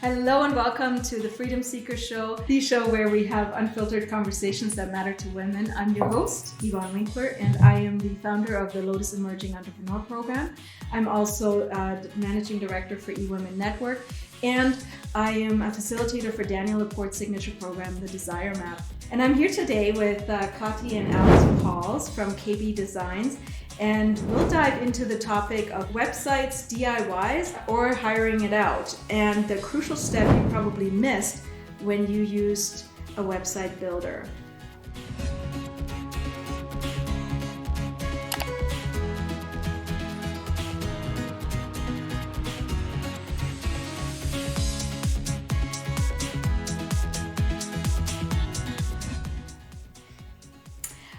Hello and welcome to the Freedom Seeker Show, the show where we have unfiltered conversations that matter to women. I'm your host, Yvonne Winkler, and I am the founder of the Lotus Emerging Entrepreneur Program. I'm also Managing Director for eWomen Network, and I am a facilitator for Daniel Laporte's signature program, the Desire Map. And I'm here today with Kati and Alex Pauls from KB Designs, and we'll dive into the topic of websites, DIYs, or hiring it out, and the crucial step you probably missed when you used a website builder.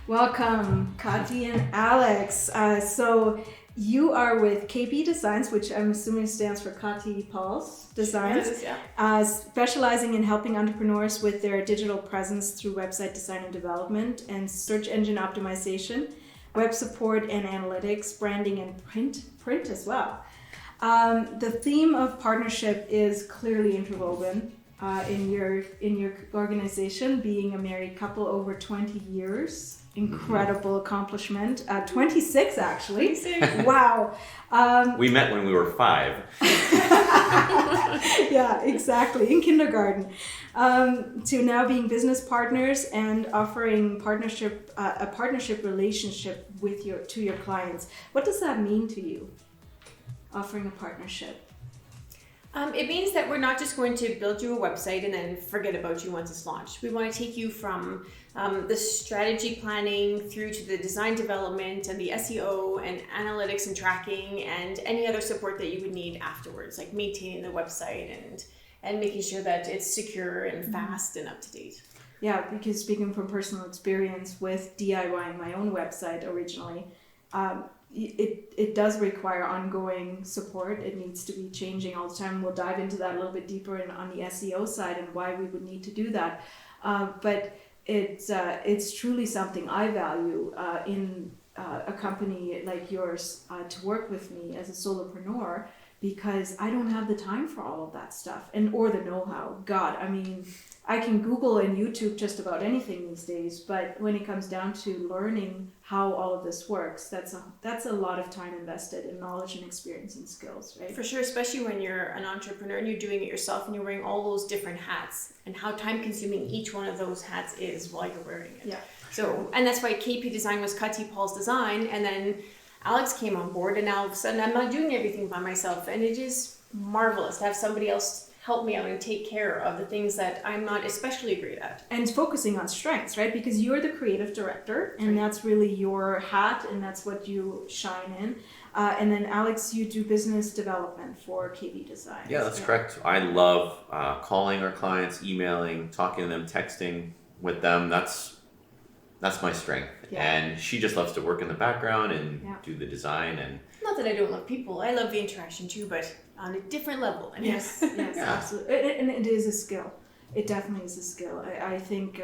Welcome, Kati and Alex. So you are with KB Designs, which I'm assuming stands for Kati Pauls Designs, Yes, yeah. Specializing in helping entrepreneurs with their digital presence through website design and development and search engine optimization, web support and analytics, branding and print as well. The theme of partnership is clearly interwoven in your organization, being a married couple over 20 years. Incredible accomplishment. 26 actually. 26. Wow. We met when we were 5. Yeah, exactly. In kindergarten. To now being business partners and offering a partnership relationship to your clients. What does that mean to you? Offering a partnership. It means that we're not just going to build you a website and then forget about you once it's launched. We want to take you from the strategy planning through to the design development and the SEO and analytics and tracking and any other support that you would need afterwards, like maintaining the website and making sure that it's secure and fast and up to date. Yeah, because speaking from personal experience with DIYing my own website originally, it does require ongoing support. It needs to be changing all the time. We'll dive into that a little bit deeper on the SEO side and why we would need to do that. But it's truly something I value in a company like yours to work with me as a solopreneur, because I don't have the time for all of that stuff or the know-how. God, I mean, I can Google and YouTube just about anything these days, but when it comes down to learning how all of this works, that's a lot of time invested in knowledge and experience and skills, right? For sure, especially when you're an entrepreneur and you're doing it yourself and you're wearing all those different hats, and how time-consuming each one of those hats is while you're wearing it. Yeah. So, and that's why KP Design was Kati Paul's Design, and then Alex came on board, and now all of a sudden I'm not doing everything by myself, and it is marvelous to have somebody else help me out and take care of the things that I'm not especially great at. And focusing on strengths, right? Because you're the creative director, and that's really your hat, and that's what you shine in. And then Alex, you do business development for KB Designs. Yeah, that's correct. I love calling our clients, emailing, talking to them, texting with them. That's my strength. Yeah. And she just loves to work in the background and do the design. And not that I don't love people. I love the interaction too, but on a different level. Yes, absolutely. And it is a skill. It definitely is a skill. I think,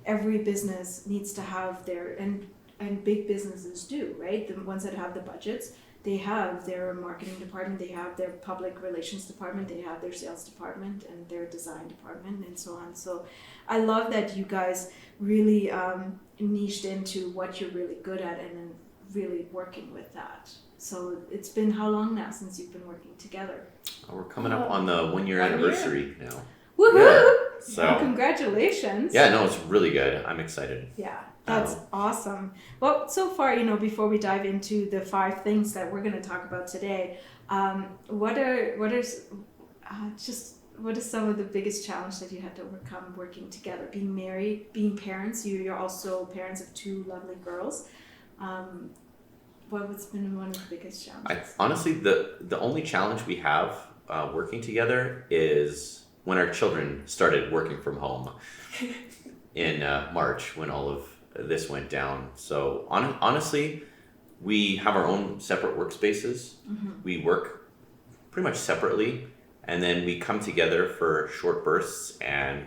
every business needs to have and big businesses do, right? The ones that have the budgets, they have their marketing department, they have their public relations department, they have their sales department and their design department and so on. So I love that you guys really niched into what you're really good at and then really working with that. So it's been how long now since you've been working together? we're coming up on the 1-year anniversary now. Woohoo! Yeah, so Well, congratulations. Yeah, no, it's really good. I'm excited. Yeah, that's awesome. Well, so far, before we dive into the 5 things that we're going to talk about today, what are some of the biggest challenges that you had to overcome working together? Being married, being parents. You're also parents of 2 lovely girls. What's been one of the biggest challenges? Honestly, the only challenge we have working together is when our children started working from home in March, when all of this went down. So honestly, we have our own separate workspaces. Mm-hmm. We work pretty much separately, and then we come together for short bursts, and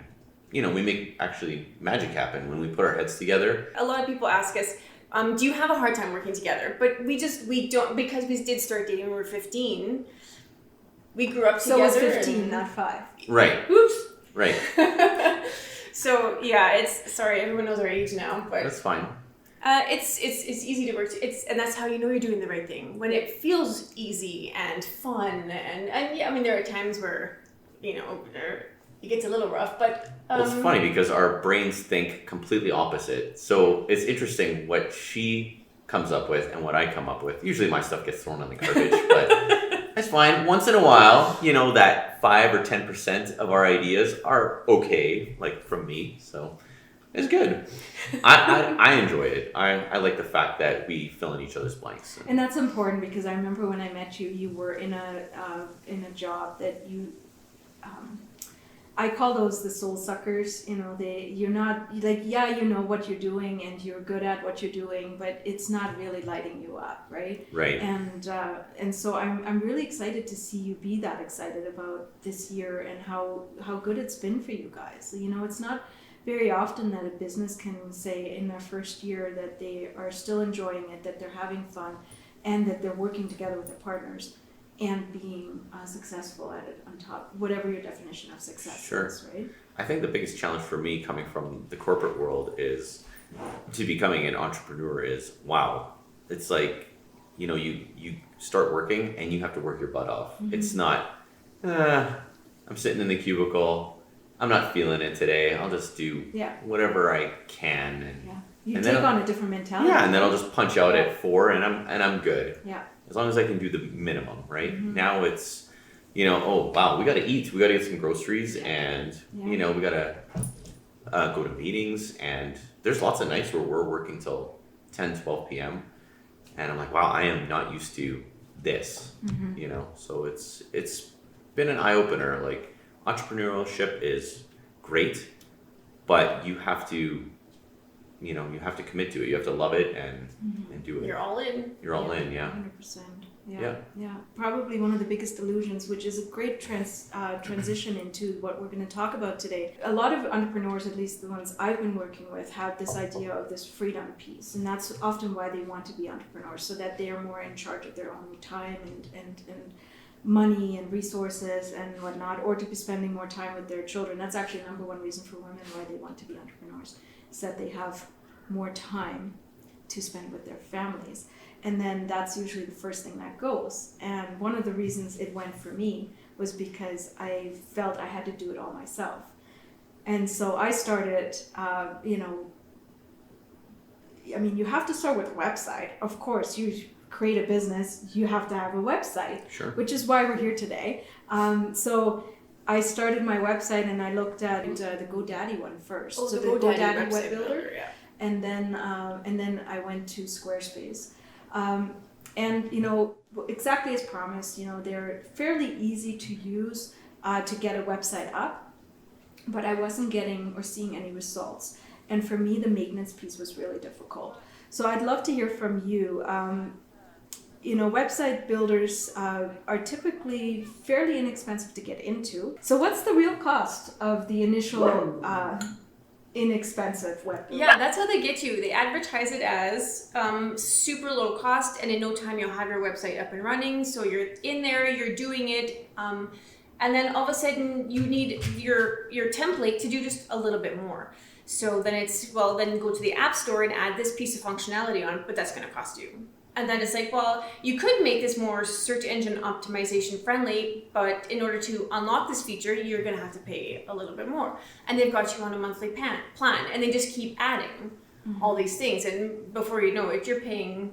we make actually magic happen when we put our heads together. A lot of people ask us, do you have a hard time working together? But we don't, because we did start dating when we were 15. we grew up So together. it's 15, not 5. Right. Oops. Right. So yeah, it's sorry, everyone knows our age now, but That's fine. it's easy to work. And that's how you know you're doing the right thing, when it feels easy and fun, and yeah, I mean there are times where it gets a little rough, but Well, it's funny because our brains think completely opposite. So it's interesting what she comes up with and what I come up with. Usually my stuff gets thrown on the garbage, but that's fine. Once in a while, that 5 or 10% of our ideas are okay, like from me. So it's good. I enjoy it. I like the fact that we fill in each other's blanks. And that's important because I remember when I met you, you were in a job that you. I call those the soul suckers. You're not like, you know what you're doing and you're good at what you're doing, but it's not really lighting you up, right? Right. And so I'm really excited to see you be that excited about this year and how good it's been for you guys. It's not very often that a business can say in their first year that they are still enjoying it, that they're having fun, and that they're working together with their partners and being successful at it on top, whatever your definition of success is, right? I think the biggest challenge for me coming from the corporate world is to becoming an entrepreneur is, wow, it's like, you start working and you have to work your butt off. Mm-hmm. It's not, I'm sitting in the cubicle, I'm not feeling it today, I'll just do whatever I can. And, you take on a different mentality. Yeah, and then I'll just punch out at 4 and I'm good. Yeah. As long as I can do the minimum, right? Mm-hmm. Now it's, oh wow, we got to eat, we got to get some groceries, and we got to go to meetings, and there's lots of nights where we're working till 10, 12 p.m. And I'm like, wow, I am not used to this, So it's been an eye opener. Like, entrepreneurship is great, but you have to. You have to commit to it. You have to love it and do it. You're all in. You're all in, 100%. Yeah. Probably one of the biggest illusions, which is a great transition into what we're going to talk about today. A lot of entrepreneurs, at least the ones I've been working with, have this idea of this freedom piece, and that's often why they want to be entrepreneurs, so that they are more in charge of their own time and money and resources and whatnot, or to be spending more time with their children. That's actually the number one reason for women why they want to be entrepreneurs, is that they have more time to spend with their families. And then that's usually the first thing that goes. And one of the reasons it went for me was because I felt I had to do it all myself. And so I started, you have to start with a website. Of course, you create a business, you have to have a website, sure. Which is why we're here today. So I started my website and I looked at the GoDaddy one first. Oh, so the GoDaddy web builder, builder. yeah. And then I went to Squarespace. Exactly as promised, they're fairly easy to use to get a website up, but I wasn't getting or seeing any results. And for me, the maintenance piece was really difficult. So I'd love to hear from you. Website builders are typically fairly inexpensive to get into. So what's the real cost of the initial inexpensive web builder? Yeah, that's how they get you. They advertise it as super low cost, and in no time you'll have your website up and running. So you're in there, you're doing it, and then all of a sudden you need your template to do just a little bit more. So then then go to the App Store and add this piece of functionality on, but that's going to cost you. And then it's like, well, you could make this more search engine optimization friendly, but in order to unlock this feature, you're going to have to pay a little bit more. And they've got you on a monthly plan, and they just keep adding all these things. And before you know it, you're paying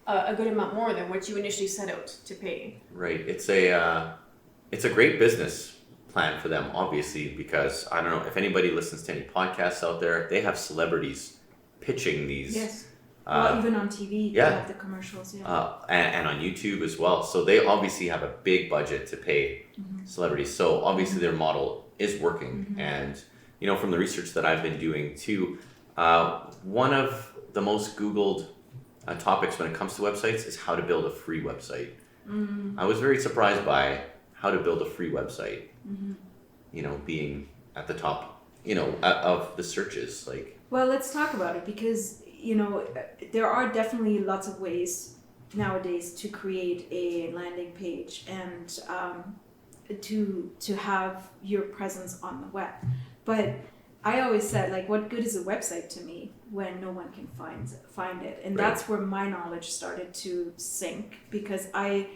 a good amount more than what you initially set out to pay. Right. It's a great business plan for them, obviously, because I don't know if anybody listens to any podcasts out there, they have celebrities pitching these. Yes. Even on TV, they have the commercials, and on YouTube as well. So they obviously have a big budget to pay celebrities. So obviously their model is working. And, from the research that I've been doing too, one of the most Googled topics when it comes to websites is how to build a free website. I was very surprised by how to build a free website, being at the top, of the searches. Well, let's talk about it because there are definitely lots of ways nowadays to create a landing page, and to have your presence on the web. But I always said, like, what good is a website to me when no one can find it? And that's where my knowledge started to sink, because I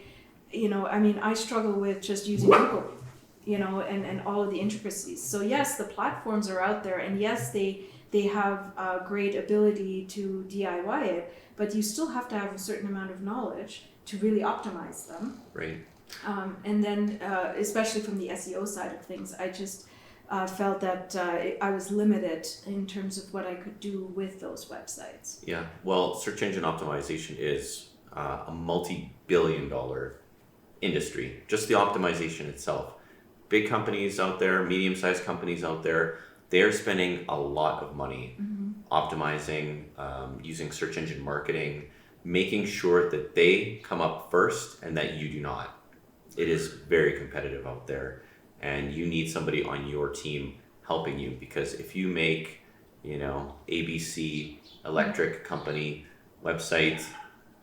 struggle with just using Google, and all of the intricacies. So yes, the platforms are out there, and yes, they have a great ability to DIY it, but you still have to have a certain amount of knowledge to really optimize them. Right. And then, especially from the SEO side of things, I just felt that I was limited in terms of what I could do with those websites. Yeah. Well, search engine optimization is a multi-billion-dollar industry. Just the optimization itself. Big companies out there, medium-sized companies out there, they're spending a lot of money optimizing, using search engine marketing, making sure that they come up first and that you do not. It is very competitive out there, and you need somebody on your team helping you, because if you make, ABC electric company website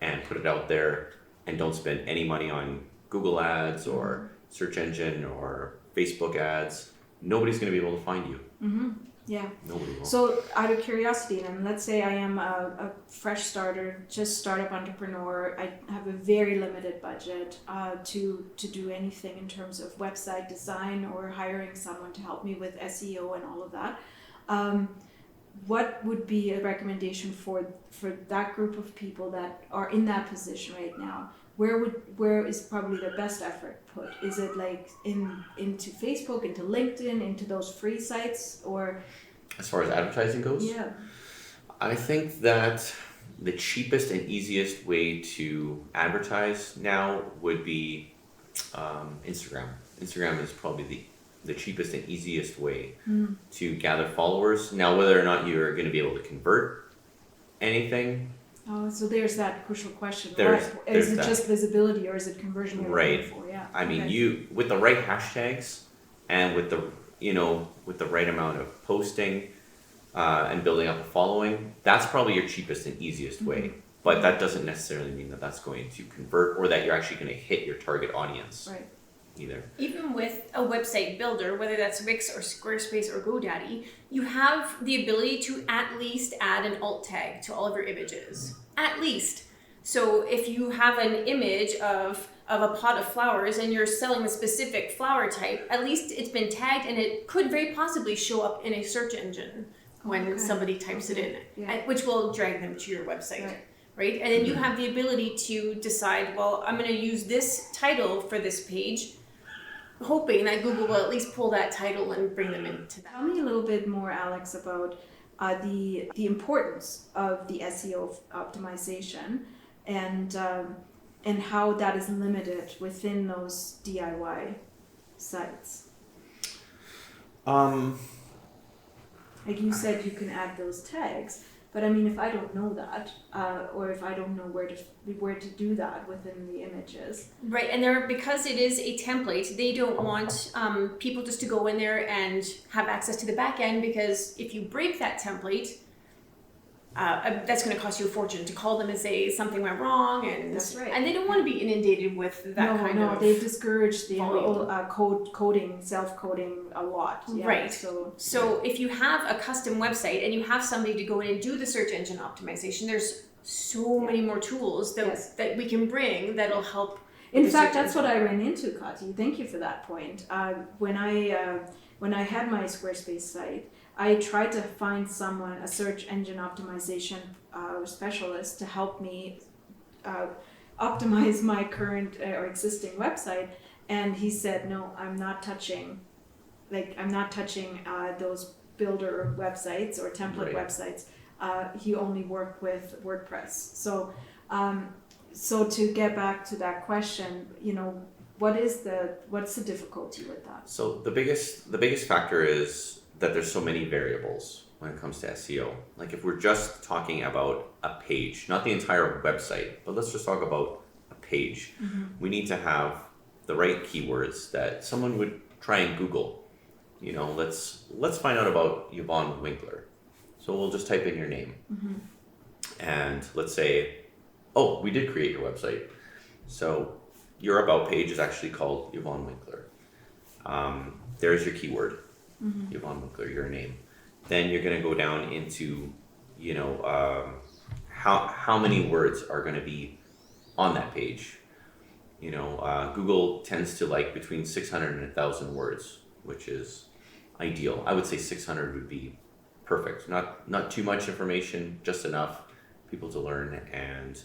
and put it out there and don't spend any money on Google ads or search engine or Facebook ads, nobody's going to be able to find you. Yeah. Nobody will. So out of curiosity, then, let's say I am a fresh starter, just startup entrepreneur. I have a very limited budget to do anything in terms of website design or hiring someone to help me with SEO and all of that. What would be a recommendation for that group of people that are in that position right now? Where is probably the best effort put? Is it like into Facebook, into LinkedIn, into those free sites, or? As far as advertising goes? Yeah. I think that the cheapest and easiest way to advertise now would be Instagram. Instagram is probably the cheapest and easiest way to gather followers. Now, whether or not you're going to be able to convert anything. Oh, so there's that crucial question. There's is it that. Just visibility, or is it conversion you're Right. looking for? Yeah. I mean, you with the right hashtags and with the right amount of posting and building up a following, that's probably your cheapest and easiest way. But that doesn't necessarily mean that that's going to convert or that you're actually going to hit your target audience. Right. Either. Even with a website builder, whether that's Wix or Squarespace or GoDaddy, you have the ability to at least add an alt tag to all of your images. At least. So if you have an image of a pot of flowers and you're selling a specific flower type, at least it's been tagged and it could very possibly show up in a search engine when somebody types it in, which will drag them to your website. Right? And then you have the ability to decide, well, I'm going to use this title for this page, hoping that Google will at least pull that title and bring them into that. Tell me a little bit more, Alex, about the importance of the SEO optimization and how that is limited within those DIY sites. Like you said, you can add those tags. But I mean, if I don't know that, or if I don't know where to do that within the images, right? And because it is a template, they don't want people just to go in there and have access to the back end, because if you break that template, that's going to cost you a fortune to call them and say something went wrong, and that's right. And they don't want to be inundated with that kind of. No, they discourage the coding, self-coding a lot. Yeah, right. So if you have a custom website and you have somebody to go in and do the search engine optimization, there's so many more tools that we can bring that'll help. In fact, that's what I ran into, Kati. Thank you for that point. When I had my Squarespace site, I tried to find someone, a search engine optimization specialist, to help me optimize my current or existing website, and he said, "No, I'm not touching those builder websites or template websites." He only worked with WordPress. So to get back to that question, what's the difficulty with that? So the biggest factor is that there's so many variables when it comes to SEO. Like if we're just talking about a page, not the entire website, but let's just talk about a page. We need to have the right keywords that someone would try and Google. Let's find out about Yvonne Winkler. So we'll just type in your name. And let's say, oh, we did create your website. So your about page is actually called Yvonne Winkler. There's your keyword, Yvonne Winkler, your name. Then you're going to go down into, how many words are going to be on that page. Google tends to like between 600 and 1,000 words, which is ideal. I would say 600 would be perfect. Not too much information, just enough people to learn. And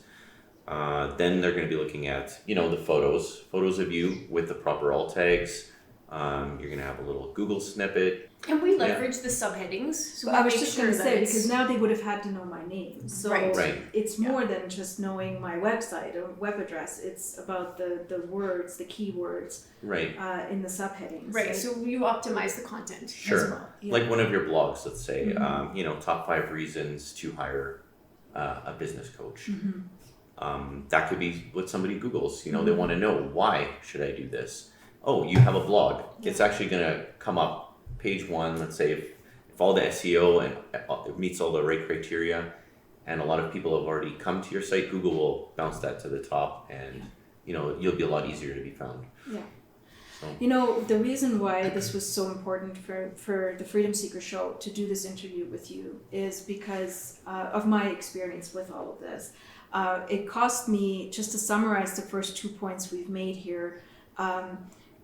then they're going to be looking at, the photos of you with the proper alt tags. You're going to have a little Google snippet. And we leverage the subheadings. So I was just going to say, because now they would have had to know my name. So Right. it's more than just knowing my website or web address. It's about the words, the keywords Right. In the subheadings. Right, so you optimize the content Sure. as well. Yeah. Like one of your blogs, let's say, top 5 reasons to hire a business coach. That could be what somebody Googles. They want to know, why should I do this? Oh, you have a blog. It's actually going to come up page 1, let's say, if all the SEO and it meets all the right criteria, and a lot of people have already come to your site, Google will bounce that to the top, and you'll be a lot easier to be found. Yeah. So. The reason why this was so important for the Freedom Seeker Show to do this interview with you is because of my experience with all of this. It cost me, just to summarize the first 2 points we've made here,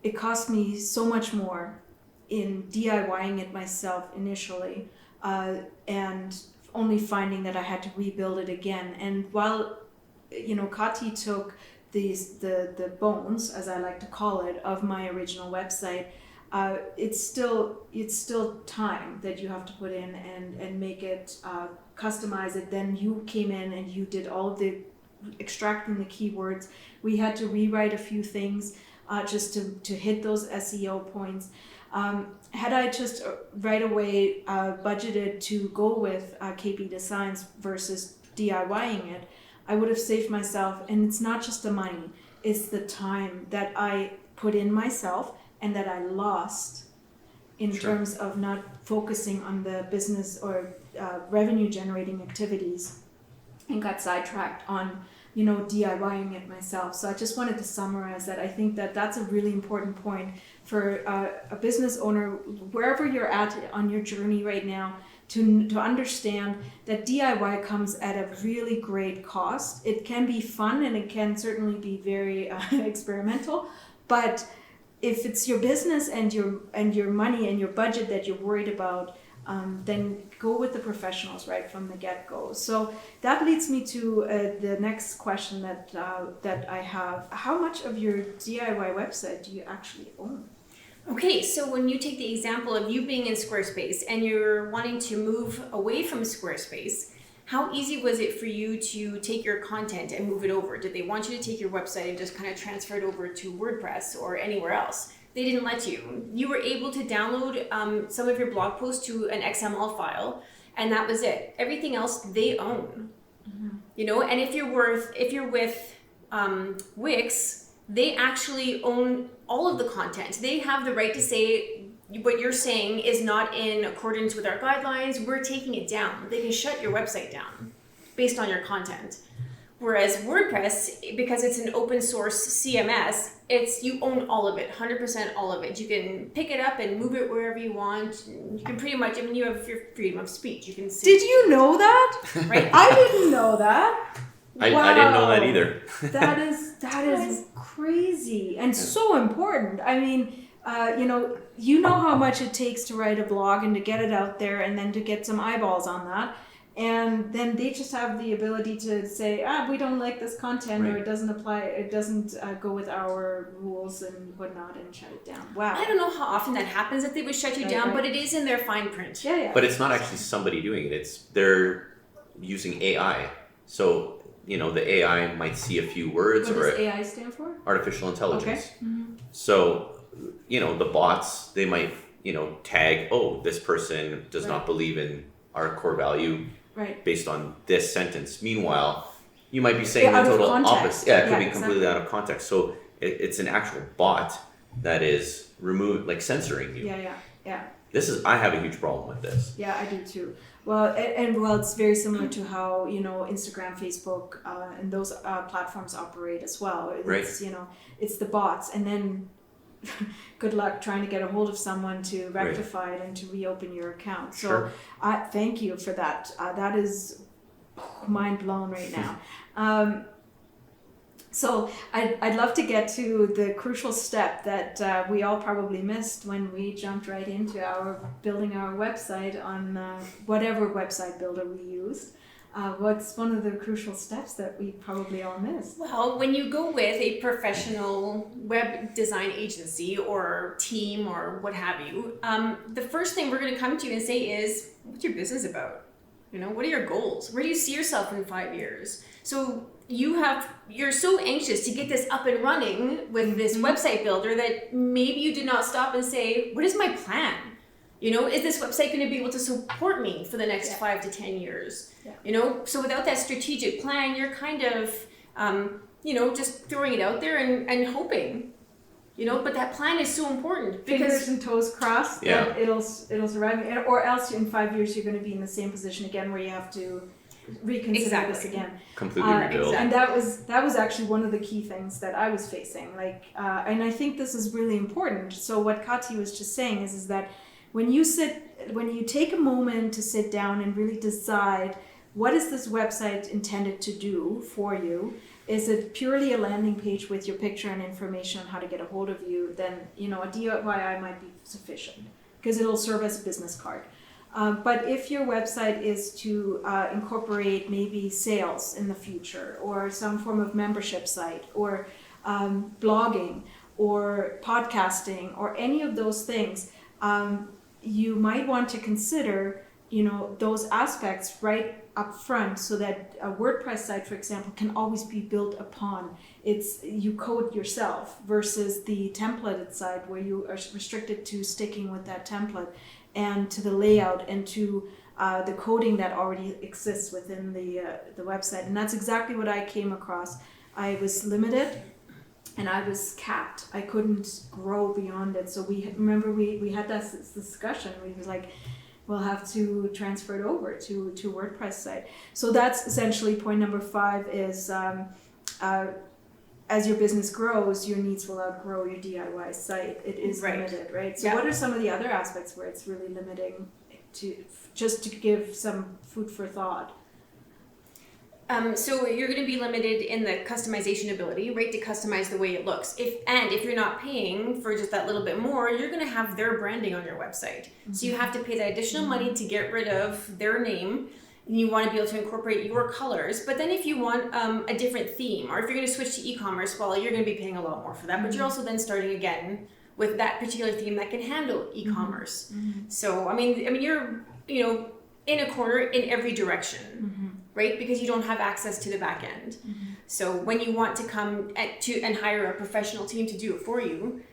it cost me so much more in DIYing it myself initially, and only finding that I had to rebuild it again. And while, Kati took the bones, as I like to call it, of my original website, it's still time that you have to put in and make it, customize it. Then you came in and you did all of the extracting the keywords. We had to rewrite a few things just to hit those SEO points. Had I just right away budgeted to go with KP Designs versus DIYing it, I would have saved myself, and it's not just the money, it's the time that I put in myself and that I lost in terms of not focusing on the business or revenue generating activities, and got sidetracked on DIYing it myself. So I just wanted to summarize that. I think that that's a really important point for a business owner, wherever you're at on your journey right now, to understand that DIY comes at a really great cost. It can be fun and it can certainly be very experimental, but if it's your business and your money and your budget that you're worried about, then go with the professionals right from the get-go. So that leads me to the next question that I have. How much of your DIY website do you actually own? Okay, so when you take the example of you being in Squarespace and you're wanting to move away from Squarespace, how easy was it for you to take your content and move it over? Did they want you to take your website and just kind of transfer it over to WordPress or anywhere else? They didn't let you. You were able to download some of your blog posts to an XML file, and that was it. Everything else they own. And if you're with Wix, they actually own all of the content. They have the right to say what you're saying is not in accordance with our guidelines. We're taking it down. They can shut your website down based on your content. Whereas WordPress, because it's an open source CMS, you own all of it, 100% all of it. You can pick it up and move it wherever you want. You can pretty much, you have your freedom of speech. You can see. Did you know that? Right? I didn't know that. I didn't know that either. that is crazy and so important. I mean, you know how much it takes to write a blog and to get it out there and then to get some eyeballs on that. And then they just have the ability to say, we don't like this content, or it doesn't apply, it doesn't go with our rules and whatnot, and shut it down. Wow. I don't know how often that happens that they would shut you down, but it is in their fine print. Yeah. But it's not actually somebody doing it. They're using AI. So, the AI might see a few words. What does AI stand for? Artificial intelligence. Okay. Mm-hmm. So, the bots, they might, tag, this person does not believe in our core value. Right. Based on this sentence. Meanwhile, you might be saying the out of total context. opposite. Yeah, it could be exactly. completely out of context. So it's an actual bot that is removed, like censoring you. Yeah. I have a huge problem with this. Yeah, I do too. Well, it's very similar to how Instagram, Facebook, and those platforms operate as well. It's, Right. It's the bots, and then good luck trying to get a hold of someone to rectify it and to reopen your account. So Sure. thank you for that. That is mind blown right now. So I'd love to get to the crucial step that we all probably missed when we jumped right into building our website on whatever website builder we used. What's one of the crucial steps that we probably all missed? Well, when you go with a professional web design agency or team or what have you, the first thing we're going to come to you and say is, what's your business about? What are your goals? Where do you see yourself in 5 years? So you're so anxious to get this up and running with this website builder that maybe you did not stop and say, what is my plan? Is this website going to be able to support me for the next 5 to 10 years? Yeah. So without that strategic plan, you're kind of, just throwing it out there and hoping, but that plan is so important because fingers and toes crossed that it'll survive, or else in 5 years you're going to be in the same position again where you have to reconsider this again. Completely rebuild. And that was actually one of the key things that I was facing. And I think this is really important. So what Kati was just saying is that when you take a moment to sit down and really decide what is this website intended to do for you, is it purely a landing page with your picture and information on how to get a hold of you, then a DIY might be sufficient because it'll serve as a business card. But if your website is to incorporate maybe sales in the future, or some form of membership site, or blogging, or podcasting, or any of those things, you might want to consider, those aspects right up front, so that a WordPress site, for example, can always be built upon. You code yourself versus the templated site where you are restricted to sticking with that template and to the layout and to the coding that already exists within the website. And that's exactly what I came across. I was limited and I was capped. I couldn't grow beyond it. So we had this discussion. We was like, we'll have to transfer it over to WordPress site. So that's essentially point number 5 is as your business grows, your needs will outgrow your DIY site. It is limited, right? So what are some of the other aspects where it's really limiting, just to give some food for thought? So you're going to be limited in the customization ability, right, to customize the way it looks. If you're not paying for just that little bit more, you're going to have their branding on your website. So you have to pay that additional money to get rid of their name. And you want to be able to incorporate your colors. But then if you want a different theme, or if you're going to switch to e-commerce, well, you're going to be paying a lot more for that. But you're also then starting again with that particular theme that can handle e-commerce. So, you're, in a corner in every direction, right? Because you don't have access to the back end. So when you want to come and hire a professional team to do it for you,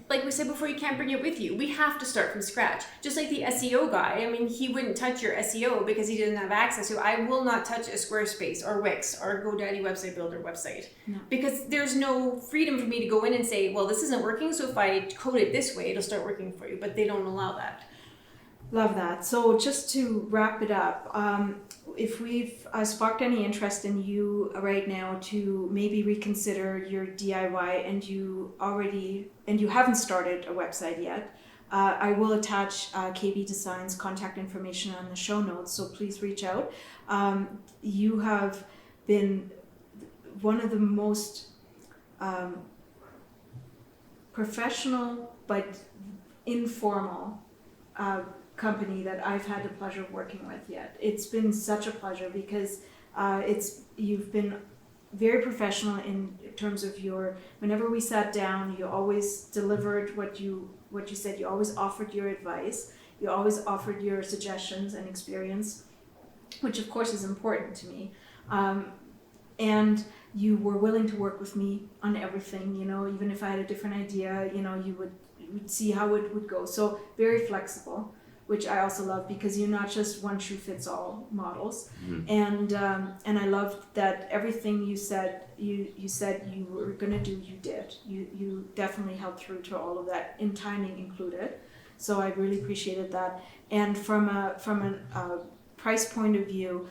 like we said before, you can't bring it with you. We have to start from scratch. Just like the SEO guy, he wouldn't touch your SEO because he didn't have access to. I will not touch a Squarespace or Wix or GoDaddy website builder website. No. Because there's no freedom for me to go in and say, well, this isn't working, so if I code it this way, it'll start working for you. But they don't allow that. Love that. So just to wrap it up, if we've sparked any interest in you right now to maybe reconsider your DIY and you haven't started a website yet, I will attach KB Design's contact information on the show notes, so please reach out. You have been one of the most professional but informal company that I've had the pleasure of working with yet. It's been such a pleasure because you've been very professional in terms of whenever we sat down, you always delivered what you said. You always offered your advice. You always offered your suggestions and experience, which of course is important to me. And you were willing to work with me on everything, even if I had a different idea, you would see how it would go. So very flexible, which I also love because you're not just one shoe fits all models. And I loved that everything you said you were gonna do, you did. You definitely held through to all of that, in timing included. So I really appreciated that. And from a price point of view,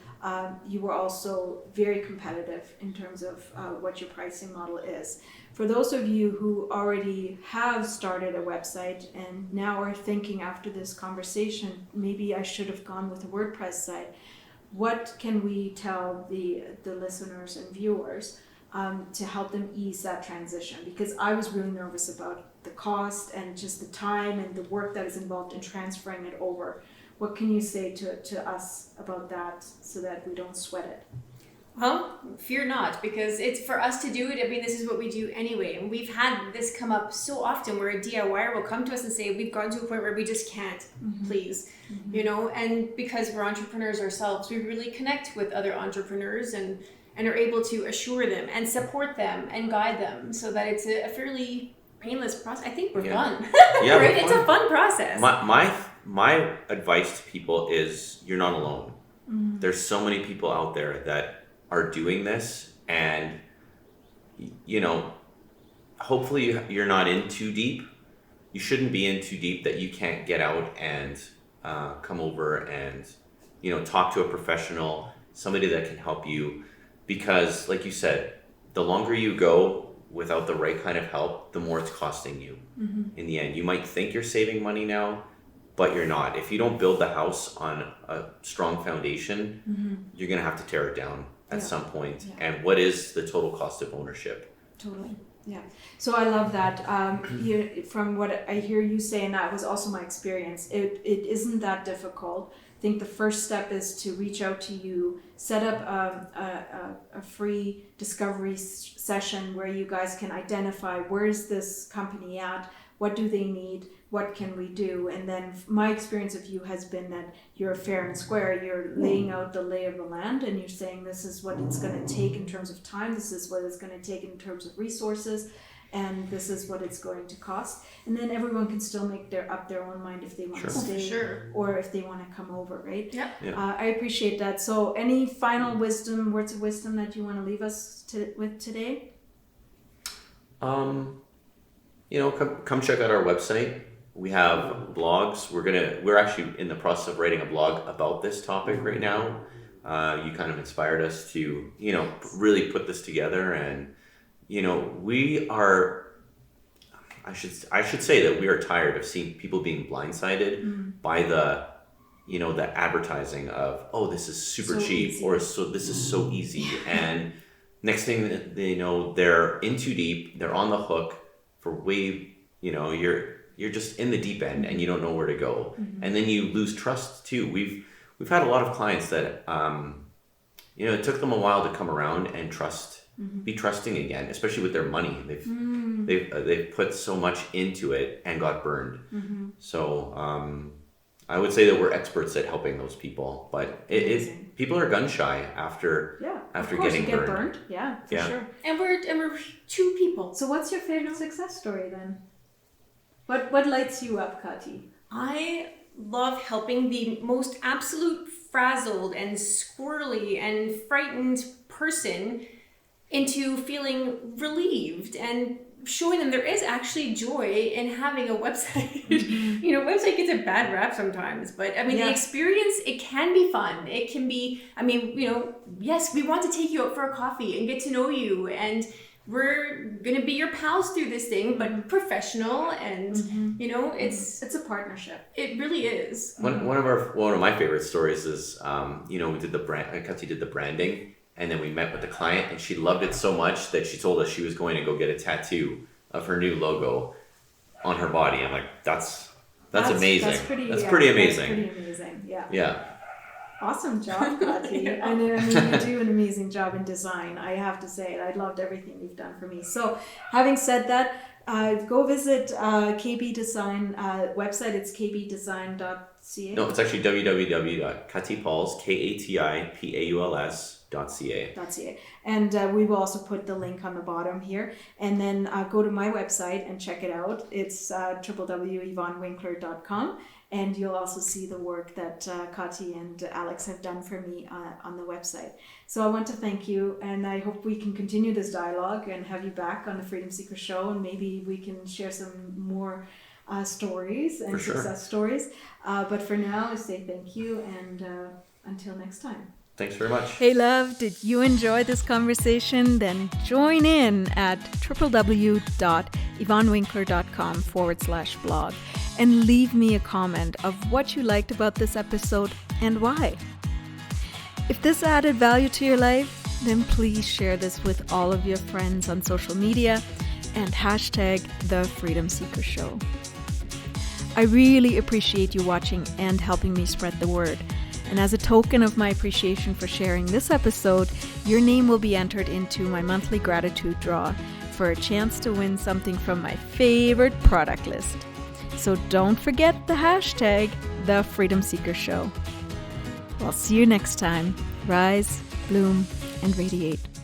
you were also very competitive in terms of what your pricing model is. For those of you who already have started a website and now are thinking after this conversation, maybe I should have gone with a WordPress site, what can we tell the listeners and viewers to help them ease that transition? Because I was really nervous about the cost and just the time and the work that is involved in transferring it over. What can you say to us about that so that we don't sweat it? Well, fear not, because it's for us to do it. I mean, this is what we do anyway. And we've had this come up so often where a DIYer will come to us and say, we've gotten to a point where we just can't, please, you know, and because we're entrepreneurs ourselves, we really connect with other entrepreneurs and are able to assure them and support them and guide them so that it's a fairly painless process. I think we're fun, Yeah, right? we're It's fun. a fun process. My advice to people is you're not alone. There's so many people out there that are doing this, and you know, hopefully you're not in too deep. You shouldn't be in too deep that you can't get out and come over and, you know, talk to a professional, somebody that can help you, because like you said, the longer you go without the right kind of help, the more it's costing you. In the end, you might think you're saving money now, but you're not. If you don't build the house on a strong foundation, you're gonna have to tear it down at some point. And what is the total cost of ownership? Totally. Yeah. So I love that. From what I hear you say, and that was also my experience, it isn't that difficult. I think the first step is to reach out to you, set up a free discovery session where you guys can identify where is this company at, what do they need, what can we do? And then my experience of you has been that you're fair and square. You're laying out the lay of the land and you're saying this is what it's going to take in terms of time, this is what it's going to take in terms of resources, and this is what it's going to cost. And then everyone can still make up their own mind if they want to stay or if they want to come over, right? Yeah. I appreciate that. So any final words of wisdom that you want to leave us with today? You know, come check out our website. We have blogs. We're actually in the process of writing a blog about this topic right now. You kind of inspired us to, you know, really put this together, and you know, we are. I should say that we are tired of seeing people being blindsided by the, you know, the advertising of, oh, this is super cheap, easy. Or this is so easy, and next thing that they know, they're in too deep. They're on the hook for way, you know, you're just in the deep end and you don't know where to go, and then you lose trust too. We've had a lot of clients that you know, it took them a while to come around and be trusting again, especially with their money. They've put so much into it and got burned. So I would say that we're experts at helping those people, but people are gun shy after getting burned. Yeah, for sure. And we're two people. So what's your favorite success story then? What lights you up, Kati? I love helping the most absolute frazzled and squirrely and frightened person into feeling relieved and showing them there is actually joy in having a website. You know, website gets a bad rap sometimes, but I mean, the experience, it can be fun. It can be, I mean, you know, yes, we want to take you out for a coffee and get to know you, and we're going to be your pals through this thing, but professional, and you know, it's a partnership. It really is. One of my favorite stories is, you know, we did Kati did the branding, and then we met with the client, and she loved it so much that she told us she was going to go get a tattoo of her new logo on her body. I'm like, that's amazing. That's pretty amazing. That's pretty amazing. Yeah. Yeah. Awesome job, Kati. I mean, you do an amazing job in design. I have to say, I loved everything you've done for me. So, having said that, go visit KB Design website. It's kbdesign.ca. No, it's actually www.katipauls, KATIPAULS.ca. And we will also put the link on the bottom here. And then go to my website and check it out. It's www.yvonnewinkler.com. And you'll also see the work that Kati and Alex have done for me on the website. So I want to thank you, and I hope we can continue this dialogue and have you back on the Freedom Seeker Show, and maybe we can share some more stories and success stories. But for now, I say thank you, and until next time. Thanks very much. Hey love, did you enjoy this conversation? Then join in at www.yvonnewinkler.com/blog and leave me a comment of what you liked about this episode and why. If this added value to your life, then please share this with all of your friends on social media and hashtag The Freedom Seeker Show. I really appreciate you watching and helping me spread the word. And as a token of my appreciation for sharing this episode, your name will be entered into my monthly gratitude draw for a chance to win something from my favorite product list. So don't forget the hashtag The Freedom Seeker Show. I'll see you next time. Rise, bloom, and radiate.